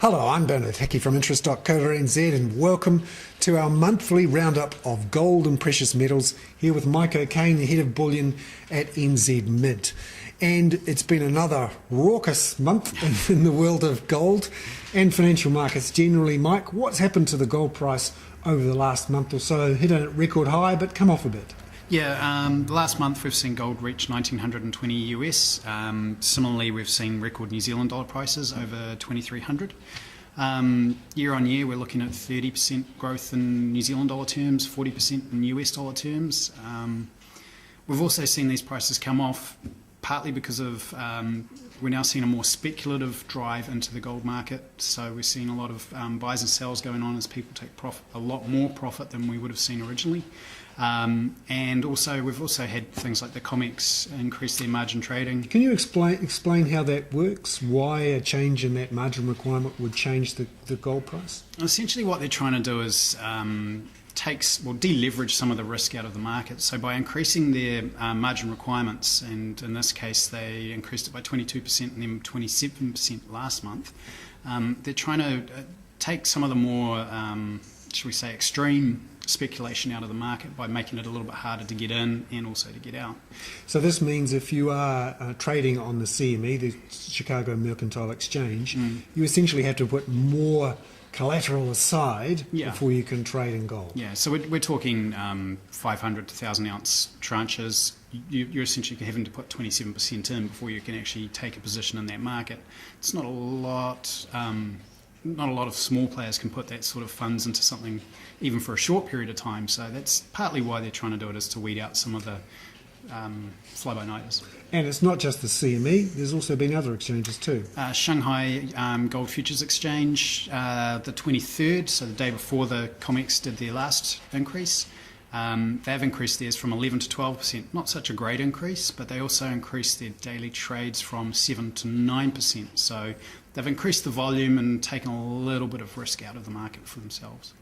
Hello, I'm Bernard Hickey from interest.co.nz and welcome to our monthly roundup of gold and precious metals here with Mike O'Kane, the head of bullion at NZ Mint. And it's been another raucous month in the world of gold and financial markets generally. Mike, what's happened to the gold price over the last month or so? Hit a record high but come off a bit. Yeah, last month we've seen gold reach 1920 US. Similarly, we've seen record New Zealand dollar prices over 2300. Year on year, we're looking at 30% growth in New Zealand dollar terms, 40% in US dollar terms. We've also seen these prices come off partly because of we're now seeing a more speculative drive into the gold market. So we're seeing a lot of buys and sells going on as people take a lot more profit than we would have seen originally. And also we've also had things like the COMEX increase their margin trading. Can you explain how that works? Why a change in that margin requirement would change the gold price? Essentially what they're trying to do is deleverage some of the risk out of the market. So by increasing their margin requirements, and in this case they increased it by 22% and then 27% last month, they're trying to take some of the more, shall we say, extreme speculation out of the market by making it a little bit harder to get in and also to get out. So this means if you are trading on the CME, the Chicago Mercantile Exchange, you essentially have to put more collateral aside before you can trade in gold. Yeah, so we're talking 500 to 1,000 ounce tranches. You're essentially having to put 27% in before you can actually take a position in that market. It's not a lot. Not a lot of small players can put that sort of funds into something even for a short period of time. So that's partly why they're trying to do it, is to weed out some of the fly-by-nighters. And it's not just the CME, there's also been other exchanges too. Shanghai Gold Futures Exchange, the 23rd, so the day before the COMEX did their last increase. They've increased theirs from 11 to 12%. Not such a great increase, but they also increased their daily trades from 7 to 9%. So they've increased the volume and taken a little bit of risk out of the market for themselves.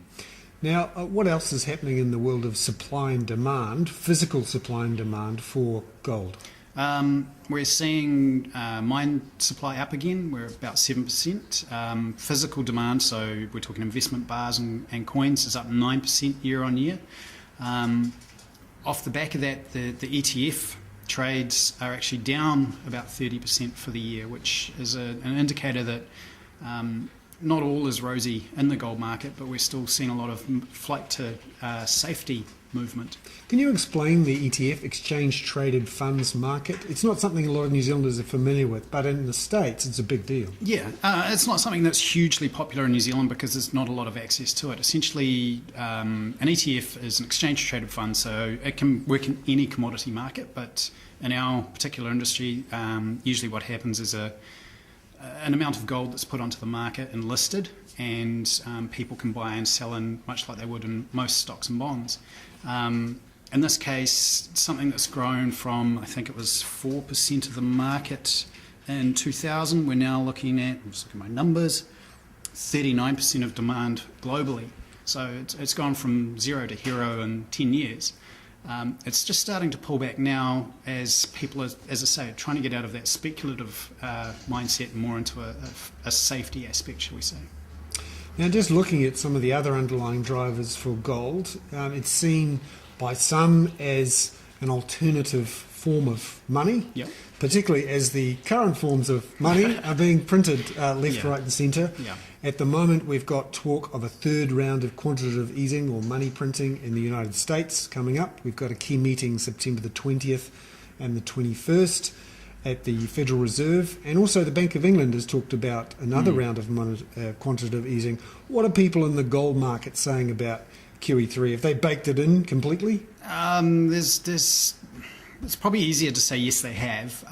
Now, what else is happening in the world of supply and demand, physical supply and demand for gold? We're seeing mine supply up again. We're about 7%. Physical demand, so we're talking investment bars and coins, is up 9% year on year. Off the back of that, the ETF trades are actually down about 30% for the year, which is an indicator that not all is rosy in the gold market, but we're still seeing a lot of flight to safety movement. Can you explain the ETF, exchange traded funds market? It's not something a lot of New Zealanders are familiar with, but in the States it's a big deal. Yeah, it's not something that's hugely popular in New Zealand because there's not a lot of access to it. Essentially, an ETF is an exchange traded fund, so it can work in any commodity market, but in our particular industry, usually what happens is an amount of gold that's put onto the market and listed, and people can buy and sell in much like they would in most stocks and bonds. In this case, something that's grown from, I think it was 4% of the market in 2000, we're now looking at, I'm just looking at my numbers, 39% of demand globally. So it's gone from zero to hero in 10 years. It's just starting to pull back now as people, as I say, trying to get out of that speculative mindset and more into a safety aspect, shall we say. Now, just looking at some of the other underlying drivers for gold, it's seen by some as an alternative form of money, particularly as the current forms of money are being printed left, right and centre. At the moment, we've got talk of a third round of quantitative easing or money printing in the United States coming up. We've got a key meeting September the 20th and the 21st at the Federal Reserve, and also the Bank of England has talked about another round of quantitative easing. What are people in the gold market saying about QE3? Have they baked it in completely? It's probably easier to say yes, they have.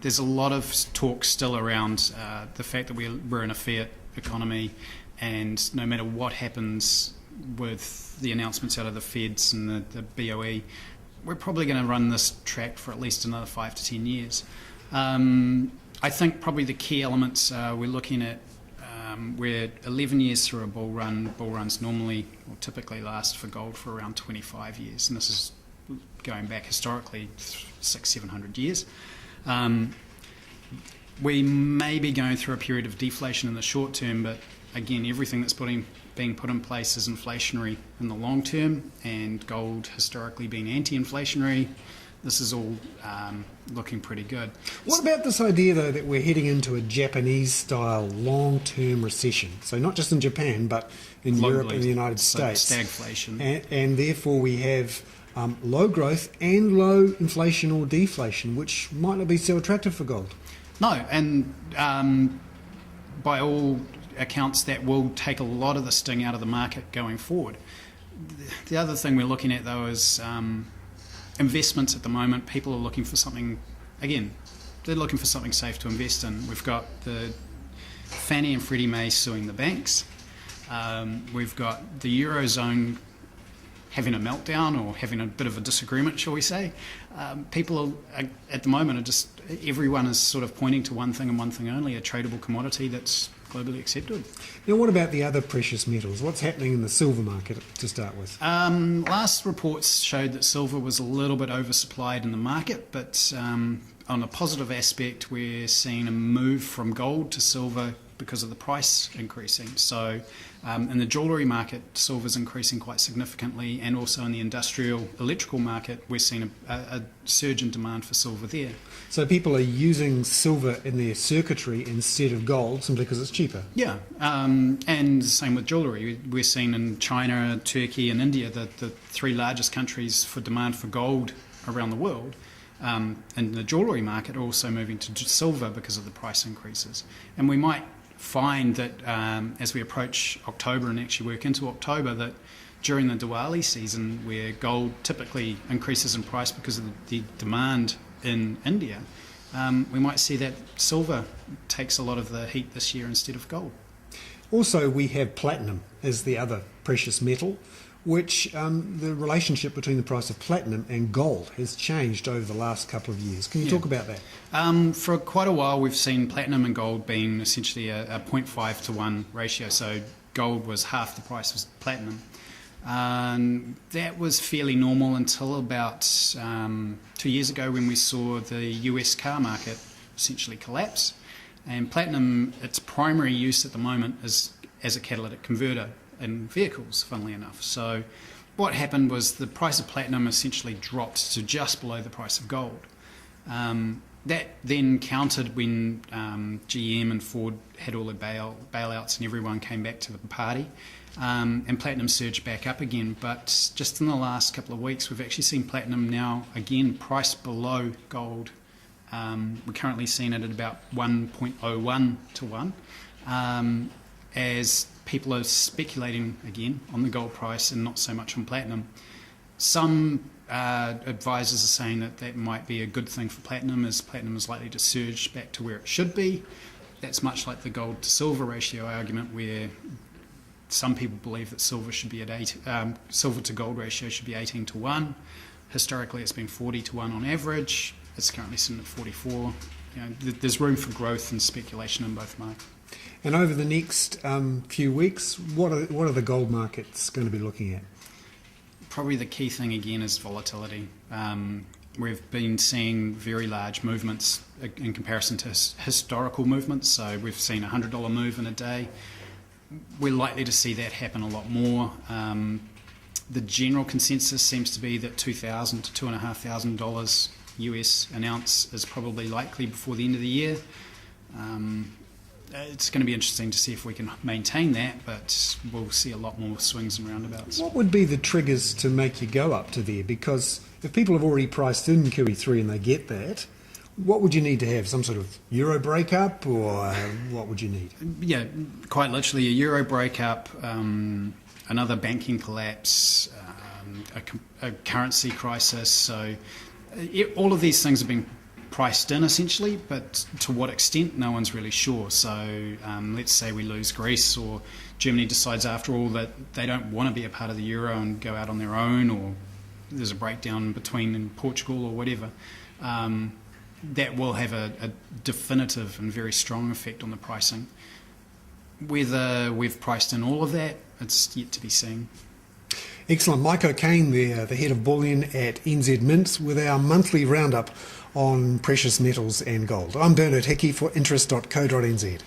There's a lot of talk still around the fact that we're in a fiat economy, and no matter what happens with the announcements out of the Feds and the BOE, we're probably going to run this track for at least another 5 to 10 years. I think probably the key elements we're looking at, we're 11 years through a bull run. Bull runs normally or typically last for gold for around 25 years, and this is going back historically 600-700 years. we may be going through a period of deflation in the short term, but again, everything that's being put in place is inflationary in the long term, and gold historically being anti-inflationary. This is all looking pretty good. What about this idea, though, that we're heading into a Japanese-style long-term recession? So not just in Japan, but in Globally, Europe and the United States. Stagflation. And therefore we have low growth and low inflation or deflation, which might not be so attractive for gold. No, and by all accounts, that will take a lot of the sting out of the market going forward. The other thing we're looking at, though, is investments at the moment. People are looking for something, again, they're looking for something safe to invest in. We've got the Fannie and Freddie Mae suing the banks. We've got the Eurozone having a meltdown or having a bit of a disagreement, shall we say. People are, at the moment, are just, everyone is sort of pointing to one thing and one thing only, a tradable commodity that's globally accepted. Now, what about the other precious metals? What's happening in the silver market to start with? Last reports showed that silver was a little bit oversupplied in the market, but on a positive aspect, we're seeing a move from gold to silver because of the price increasing. So in the jewellery market, silver's increasing quite significantly, and also in the industrial electrical market, we're seeing a surge in demand for silver there. So people are using silver in their circuitry instead of gold simply because it's cheaper? Yeah, and the same with jewellery. We're seeing in China, Turkey and India, the three largest countries for demand for gold around the world. And the jewellery market are also moving to silver because of the price increases. And we might find that as we approach October and actually work into October, that during the Diwali season, where gold typically increases in price because of the demand in India, we might see that silver takes a lot of the heat this year instead of gold. Also, we have platinum as the other precious metal, which the relationship between the price of platinum and gold has changed over the last couple of years. Can you talk about that? For quite a while, we've seen platinum and gold being essentially a 0.5 to 1 ratio. So gold was half the price of platinum. That was fairly normal until about 2 years ago, when we saw the US car market essentially collapse. And platinum, its primary use at the moment is as a catalytic converter in vehicles, funnily enough. So what happened was the price of platinum essentially dropped to just below the price of gold. That then countered when GM and Ford had all their bailouts and everyone came back to the party, and platinum surged back up again. But just in the last couple of weeks, we've actually seen platinum now again priced below gold. We're currently seeing it at about 1.01 to 1, as people are speculating again on the gold price and not so much on platinum. Some advisors are saying that that might be a good thing for platinum, as platinum is likely to surge back to where it should be. That's much like the gold to silver ratio argument, where some people believe that silver should be at silver to gold ratio should be 18 to 1. Historically, it's been 40 to 1 on average. It's currently sitting at 44. There's room for growth and speculation in both markets. And over the next few weeks, what are the gold markets going to be looking at? Probably the key thing again is volatility. We've been seeing very large movements in comparison to historical movements. So we've seen a $100 move in a day. We're likely to see that happen a lot more. The general consensus seems to be that $2,000 to $2,500 US an ounce is probably likely before the end of the year. It's going to be interesting to see if we can maintain that, but we'll see a lot more swings and roundabouts. What would be the triggers to make you go up to there? Because if people have already priced in QE3 and they get that, what would you need to have? Some sort of euro breakup, or what would you need? Yeah, quite literally a euro breakup, another banking collapse, a currency crisis. So all of these things have been priced in essentially, but to what extent, no one's really sure. So let's say we lose Greece, or Germany decides after all that they don't want to be a part of the euro and go out on their own, or there's a breakdown between Portugal or whatever. That will have a definitive and very strong effect on the pricing. Whether we've priced in all of that, it's yet to be seen. Excellent. Mike O'Kane there, the head of bullion at NZ Mint, with our monthly roundup on precious metals and gold. I'm Bernard Hickey for interest.co.nz.